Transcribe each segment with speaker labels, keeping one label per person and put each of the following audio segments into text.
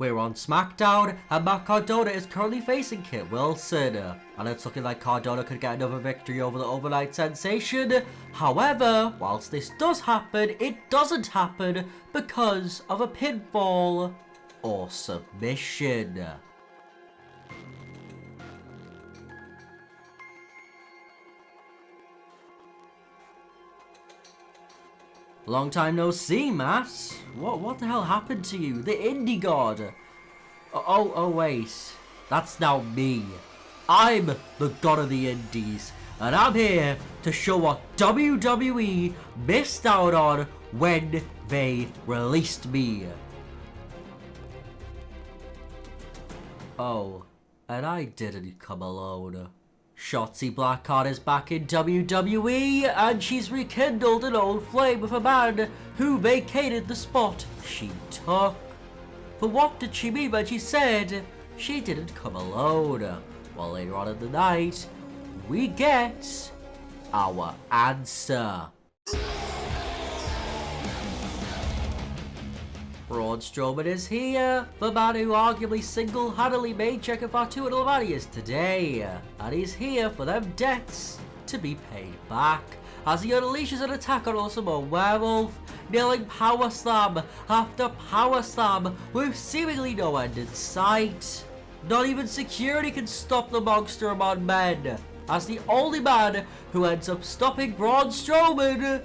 Speaker 1: We're on SmackDown, and Matt Cardona is currently facing Kit Wilson. And it's looking like Cardona could get another victory over the overnight sensation. However, whilst this does happen, it doesn't happen because of a pinfall or submission. Long time no see, Matt. What the hell happened to you? The indie god. Oh wait. That's now me. I'm the god of the indies. And I'm here to show what WWE missed out on when they released me. Oh, and I didn't come alone. Shotsy Blackheart is back in WWE, and she's rekindled an old flame with a man who vacated the spot she took. But what did she mean when she said she didn't come alone? Well, later on in the night, we get our answer. Braun Strowman is here, the man who arguably single-handedly made Checker Fatu and Almighty is today, and he's here for them debts to be paid back, as he unleashes an attack on Ultimate Werewolf, nailing power slam after power slam with seemingly no end in sight. Not even security can stop the monster among men, as the only man who ends up stopping Braun Strowman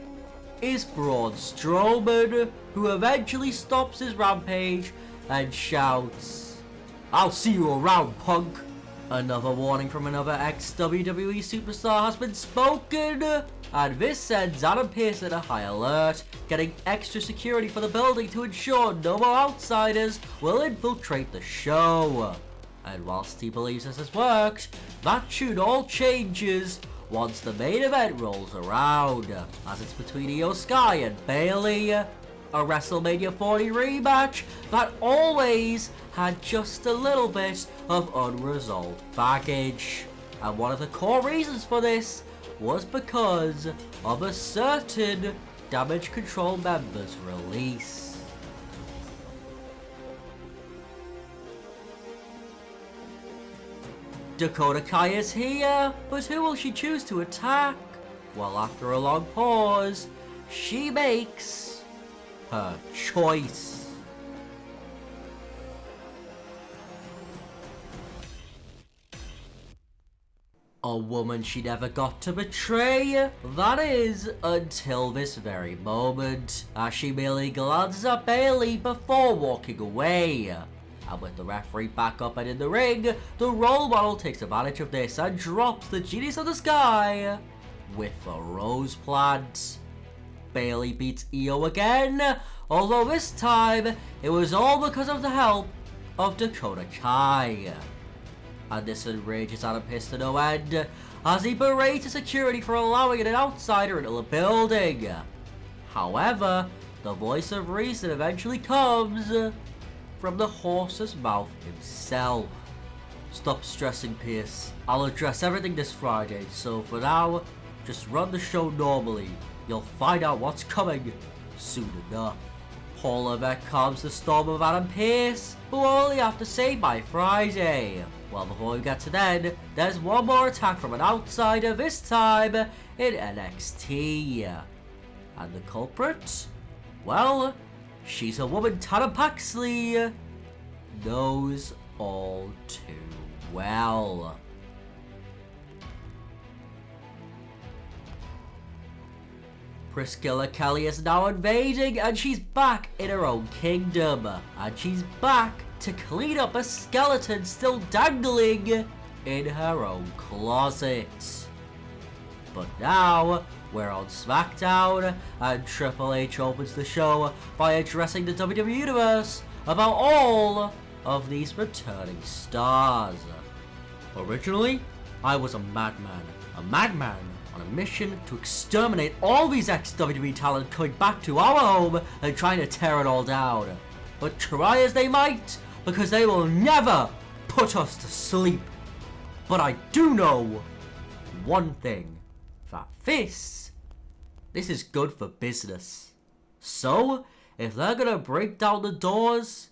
Speaker 1: is Braun Strowman, who eventually stops his rampage and shouts, "I'll see you around, punk." Another warning from another ex-WWE superstar has been spoken, and this sends Adam Pearce at a high alert, getting extra security for the building to ensure no more outsiders will infiltrate the show. And whilst he believes this has worked, that tune all changes once the main event rolls around, as it's between Io Sky and Bayley, a WrestleMania 40 rematch that always had just a little bit of unresolved baggage. And one of the core reasons for this was because of a certain Damage Control member's release. Dakota Kai is here, but who will she choose to attack? Well, after a long pause, she makes her choice. A woman she never got to betray, that is, until this very moment, as she merely glances at Bayley before walking away. And with the referee back up and in the ring, the role model takes advantage of this and drops the Genius of the Sky with a rose plant. Bayley beats Io again, although this time it was all because of the help of Dakota Kai. And this enrages Adam Pearce to no end, as he berates the security for allowing an outsider into the building. However, the voice of reason eventually comes from the horse's mouth himself. Stop stressing, Pearce. I'll address everything this Friday, so for now, just run the show normally. You'll find out what's coming soon enough. Paul Levesque calms the storm of Adam Pearce, but we'll only have to say by Friday. Well, before we get to then, there's one more attack from an outsider, this time in NXT. And the culprit? Well, she's a woman Tana Paxley knows all too well. Priscilla Kelly is now invading, and she's back in her own kingdom. And she's back to clean up a skeleton still dangling in her own closet. But now, we're on SmackDown, and Triple H opens the show by addressing the WWE Universe about all of these returning stars. Originally, I was a madman on a mission to exterminate all these ex-WWE talent coming back to our home and trying to tear it all down. But try as they might, because they will never put us to sleep. But I do know one thing, that this is good for business. So, if they're gonna break down the doors,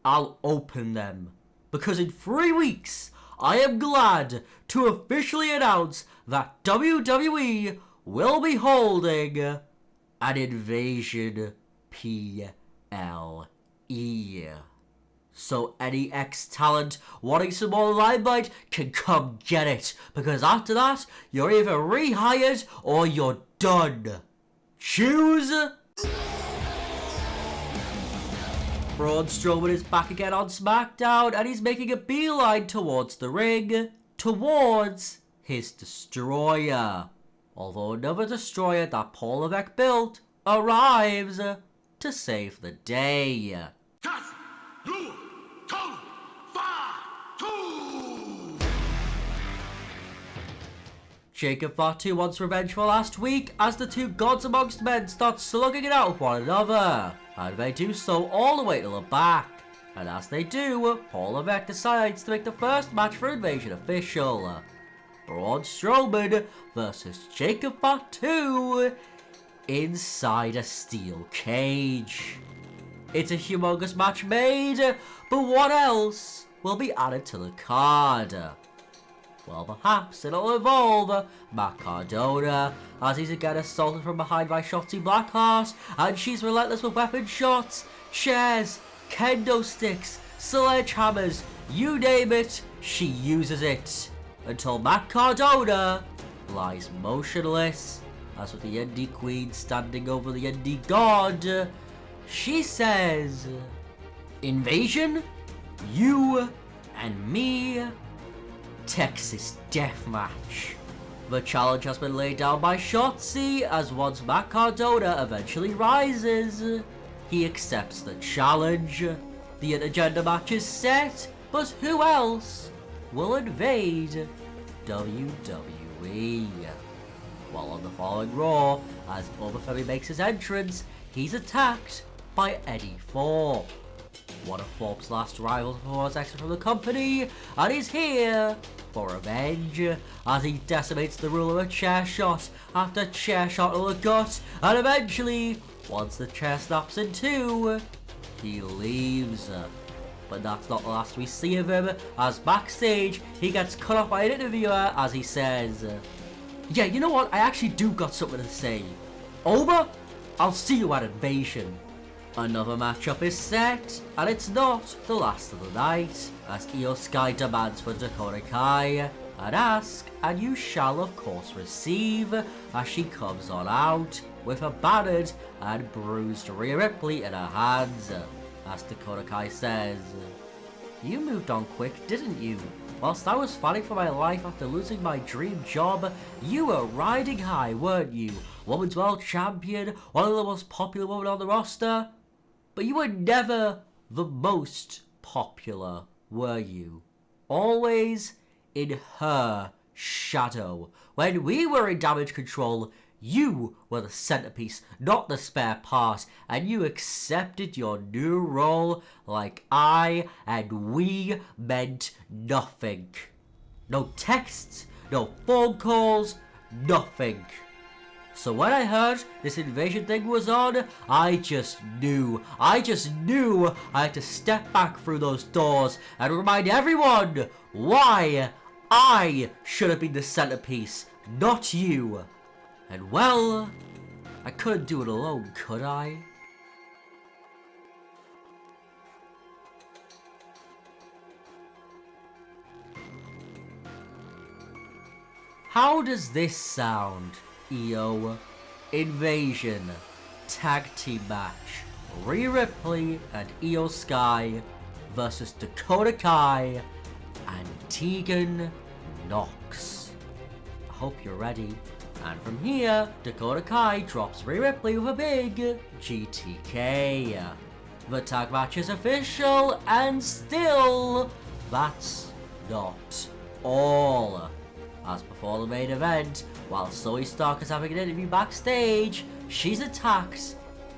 Speaker 1: I'll open them. Because in 3 weeks, I am glad to officially announce that WWE will be holding an Invasion PLE. So any ex-talent wanting some more limelight can come get it, because after that, you're either rehired or you're done. Choose! Braun Strowman is back again on SmackDown, and he's making a beeline towards the ring, towards his destroyer. Although another destroyer that Paul Levesque built arrives to save the day. Jacob Fatu wants revenge for last week as the two gods amongst men start slugging it out with one another, and they do so all the way to the back. And as they do, Paul Levesque decides to make the first match for Invasion official. Braun Strowman versus Jacob Fatu inside a steel cage. It's a humongous match made, but what else will be added to the card? Well, perhaps it'll involve Matt Cardona, as he's again assaulted from behind by Shotsy Blackheart, and she's relentless with weapon shots, chairs, kendo sticks, sledgehammers, you name it, she uses it. Until Matt Cardona lies motionless, as with the Indie Queen standing over the Indie God, she says, "Invasion? You and me? Texas Deathmatch." The challenge has been laid down by Shotsy, as once Matt Cardona eventually rises, he accepts the challenge. The intergender match is set, but who else will invade WWE? While on the following Raw, as Oba Femi makes his entrance, he's attacked by Eddie Thorpe, one of Thorpe's last rivals before his exit from the company, and he's here for revenge, as he decimates the ruler with chair shot after chair shot to the gut, and eventually, once the chair snaps in two, he leaves. But that's not the last we see of him, as backstage, he gets cut off by an interviewer as he says, "Yeah, you know what, I actually do got something to say. Oba, I'll see you at Invasion." Another matchup is set, and it's not the last of the night, as Io Sky demands for Dakota Kai, and ask, and you shall of course receive, as she comes on out, with a battered and bruised Rhea Ripley in her hands. As Dakota Kai says, "You moved on quick, didn't you? Whilst I was fighting for my life after losing my dream job, you were riding high, weren't you? Women's World Champion, one of the most popular women on the roster. But you were never the most popular, were you? Always in her shadow. When we were in Damage Control, you were the centerpiece, not the spare part, and you accepted your new role like I and we meant nothing. No texts, no phone calls, nothing. So when I heard this invasion thing was on, I just knew I had to step back through those doors and remind everyone why I should have been the centerpiece, not you. And well, I couldn't do it alone, could I?" How does this sound, Io? Invasion tag team match. Rhea Ripley and Io Sky versus Dakota Kai and Tegan Nox. I hope you're ready. And from here, Dakota Kai drops Rhea Ripley with a big GTK. The tag match is official, and still, that's not all. As before the main event, while Zoe Stark is having an interview backstage, she's attacked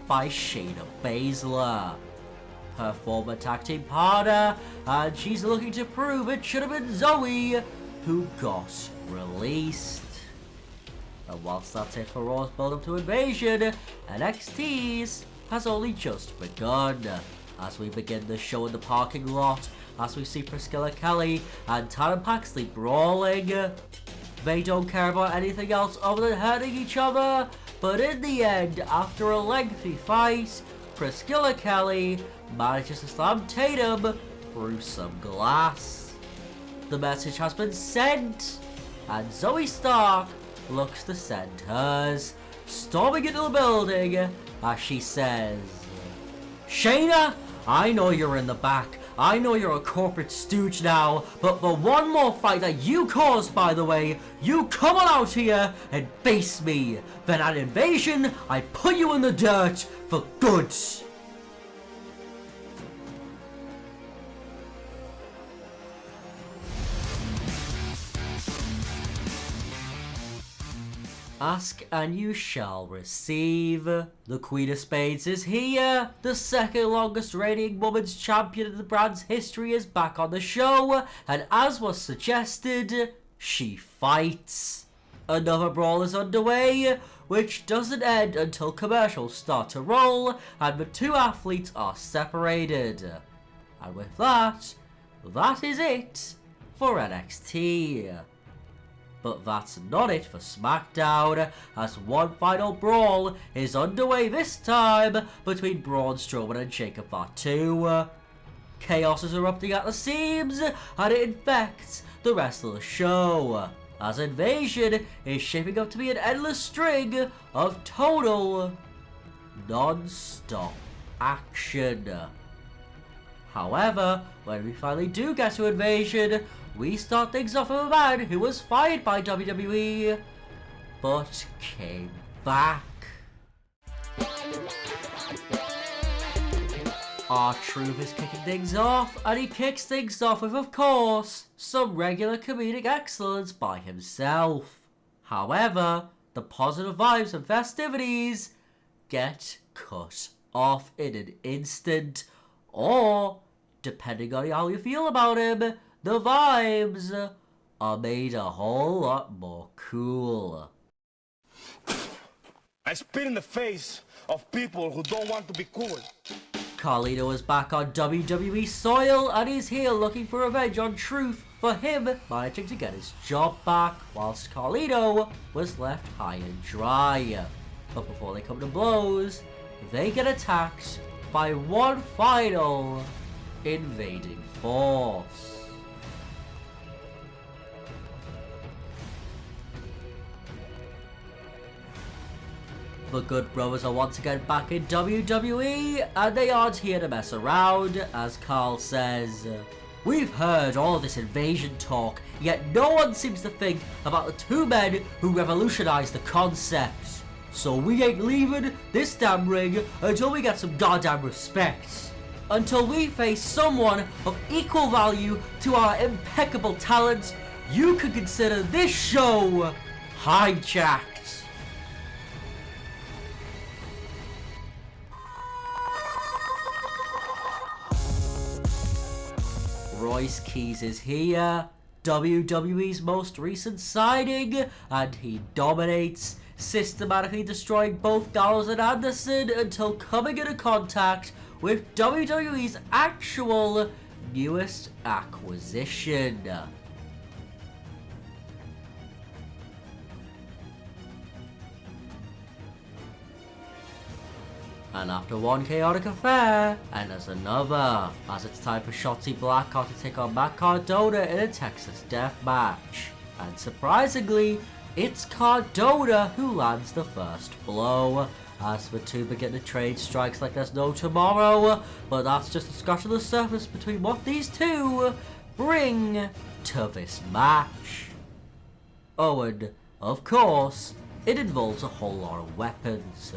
Speaker 1: by Shayna Basler, her former tag team partner, and she's looking to prove it should have been Zoe who got released. And whilst that's it for Raw's build up to Invasion, NXT's has only just begun, as we begin the show in the parking lot, as we see Priscilla Kelly and Tana Paxley brawling. They don't care about anything else other than hurting each other, but in the end, after a lengthy fight, Priscilla Kelly manages to slam Tatum through some glass. The message has been sent, and Zoe Stark looks to send hers, storming into the building as she says, "Shayna, I know you're in the back. I know you're a corporate stooge now, but for one more fight that you caused, by the way, you come on out here and face me. Then at Invasion, I put you in the dirt for good." Ask and you shall receive. The Queen of Spades is here. The second longest reigning women's champion in the brand's history is back on the show, and as was suggested, she fights. Another brawl is underway, which doesn't end until commercials start to roll and the two athletes are separated. And with that, that is it for NXT. But that's not it for SmackDown, as one final brawl is underway this time between Braun Strowman and Jacob Fatu. Chaos is erupting at the seams, and it infects the rest of the show, as Invasion is shaping up to be an endless string of total non-stop action. However, when we finally do get to Invasion, we start things off with a man who was fired by WWE, but came back. R-Truth is kicking things off, and he kicks things off with, of course, some regular comedic excellence by himself. However, the positive vibes and festivities get cut off in an instant, or, depending on how you feel about him, the vibes are made a whole lot more cool.
Speaker 2: I spit in the face of people who don't want to be cool.
Speaker 1: Carlito is back on WWE soil, and he's here looking for revenge on Truth for him managing to get his job back, whilst Carlito was left high and dry. But before they come to blows, they get attacked by one final invading force. The Good Brothers are once again back in WWE, and they aren't here to mess around, as Carl says, "We've heard all this invasion talk, yet no one seems to think about the two men who revolutionized the concept. So we ain't leaving this damn ring until we get some goddamn respect. Until we face someone of equal value to our impeccable talent, you could consider this show hijacked." Royce Keys is here, WWE's most recent signing, and he dominates, systematically destroying both Gallows and Anderson until coming into contact with WWE's actual newest acquisition. And after one chaotic affair, and there's another, as it's time for Shotsy Blackheart to take on Matt Cardona in a Texas death match. And surprisingly, it's Cardona who lands the first blow, as the two begin to trade strikes like there's no tomorrow, but that's just a scratch on the surface between what these two bring to this match. Oh, and of course, it involves a whole lot of weapons.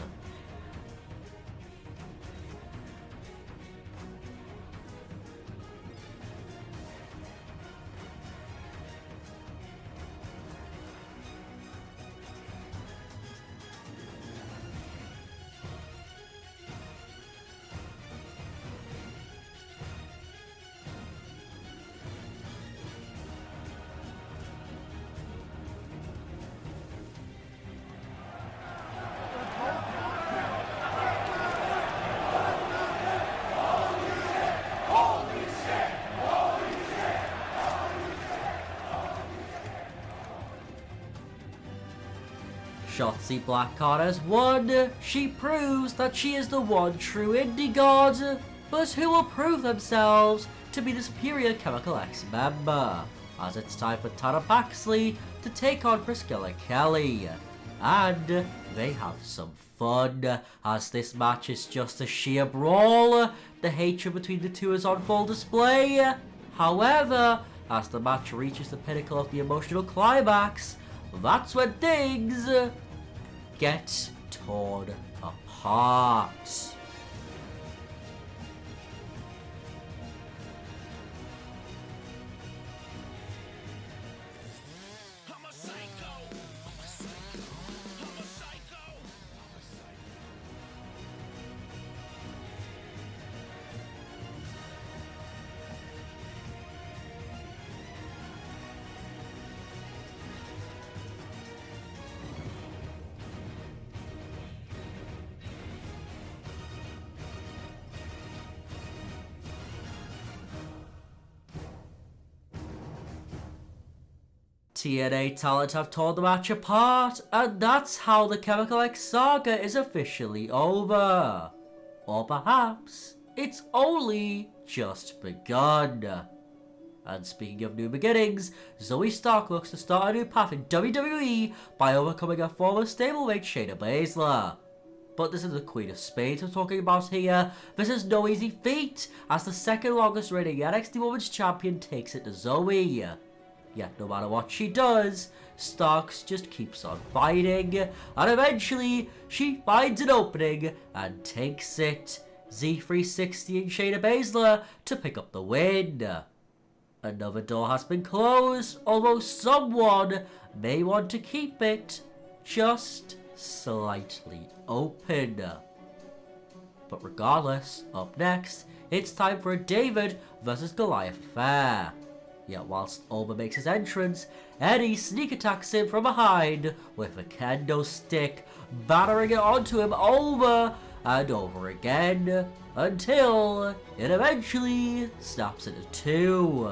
Speaker 1: Shotsy Blackcard has won. She proves that she is the one true indie god. But who will prove themselves to be the superior Chemical X member? As it's time for Tana Paxley to take on Priscilla Kelly. And they have some fun, as this match is just a sheer brawl. The hatred between the two is on full display. However, as the match reaches the pinnacle of the emotional climax, that's when things get torn apart. TNA talent have torn the match apart, and that's how the Chemical X saga is officially over. Or perhaps it's only just begun. And speaking of new beginnings, Zoe Stark looks to start a new path in WWE by overcoming her former stablemate Shayna Basler. But this is the Queen of Spades we're talking about here. This is no easy feat, as the second longest reigning NXT Women's Champion takes it to Zoe. Yet no matter what she does, Starks just keeps on fighting, and eventually she finds an opening and takes it. Z360 and Shayna Basler to pick up the win. Another door has been closed, although someone may want to keep it just slightly open. But regardless, up next, it's time for a David versus Goliath affair. Yet whilst Oba makes his entrance, Eddie sneak attacks him from behind with a kendo stick, battering it onto him over and over again, until it eventually snaps into two.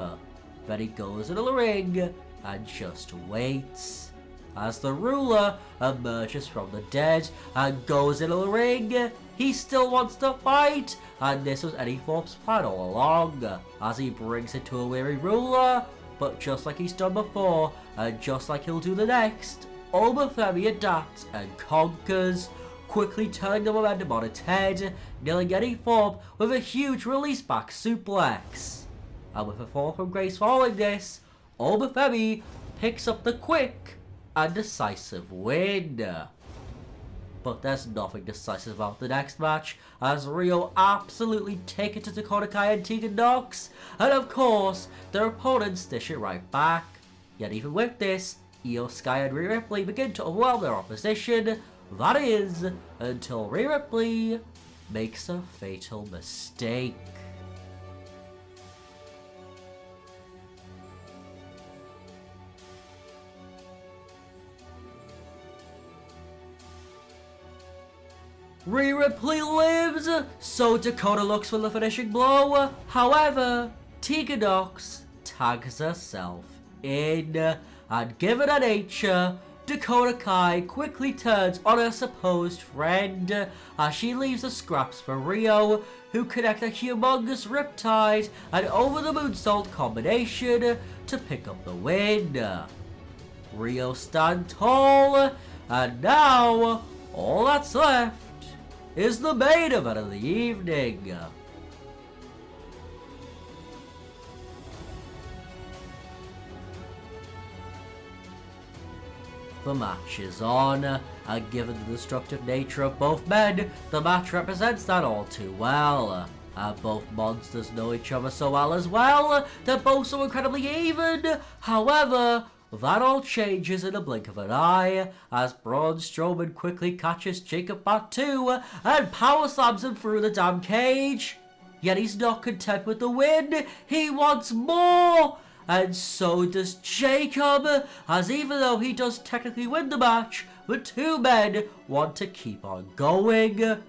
Speaker 1: Then he goes into the ring and just waits. As the ruler emerges from the dead and goes into the ring, he still wants to fight, and this was Eddie Thorpe's plan all along, as he brings it to a weary ruler. But just like he's done before, and just like he'll do the next, Oba Femi adapts and conquers, quickly turning the momentum on its head, nailing Eddie Thorpe with a huge release back suplex. And with a fall from grace following this, Oba Femi picks up the quick and decisive win. But there's nothing decisive about the next match, as Rio absolutely take it to Dakota Kai and Tegan Nox, and of course, their opponents dish it right back. Yet even with this, Io Sky and Rhea Ripley begin to overwhelm their opposition, that is, until Rhea Ripley makes a fatal mistake. Rhea Ripley lives, so Dakota looks for the finishing blow. However, Tegan Nox tags herself in, and given her nature, Dakota Kai quickly turns on her supposed friend as she leaves the scraps for Rio, who connect a humongous riptide and over the moonsault combination to pick up the win. Rio stand tall, and now all that's left is the main event of the evening. The match is on, and given the destructive nature of both men, the match represents that all too well. And both monsters know each other so well as well, they're both so incredibly even. However, that all changes in a blink of an eye, as Braun Strowman quickly catches Jacob Fatu and power slams him through the damn cage. Yet he's not content with the win, he wants more! And so does Jacob, as even though he does technically win the match, the two men want to keep on going.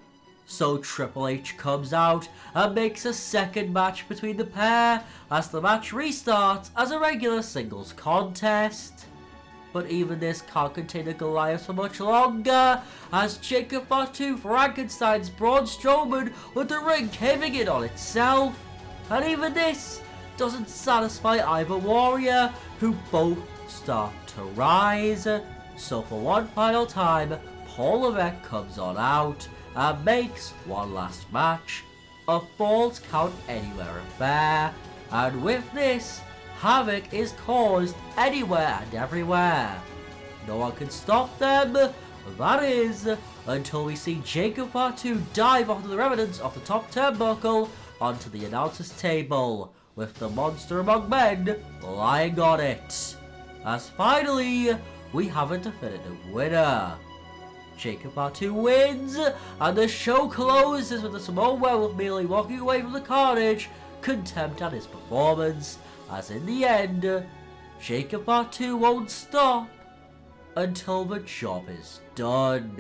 Speaker 1: So Triple H comes out and makes a second match between the pair, as the match restarts as a regular singles contest. but even this can't contain the Goliath for much longer, as Jacob Fatu Frankenstein's Braun Strowman with the ring caving in on itself. And even this doesn't satisfy either warrior, who both start to rise. So for one final time, Paul Levesque comes on out and makes one last match, a Falls Count Anywhere affair, and with this, havoc is caused anywhere and everywhere. No one can stop them, that is, until we see Jacob Fatu dive onto the remnants of the top turnbuckle onto the announcer's table, with the monster among men lying on it. As finally, we have a definitive winner. Jacob Fatu wins, and the show closes with the Samoan Werewolf merely walking away from the carnage, contempt at his performance, as in the end, Jacob Fatu won't stop until the job is done.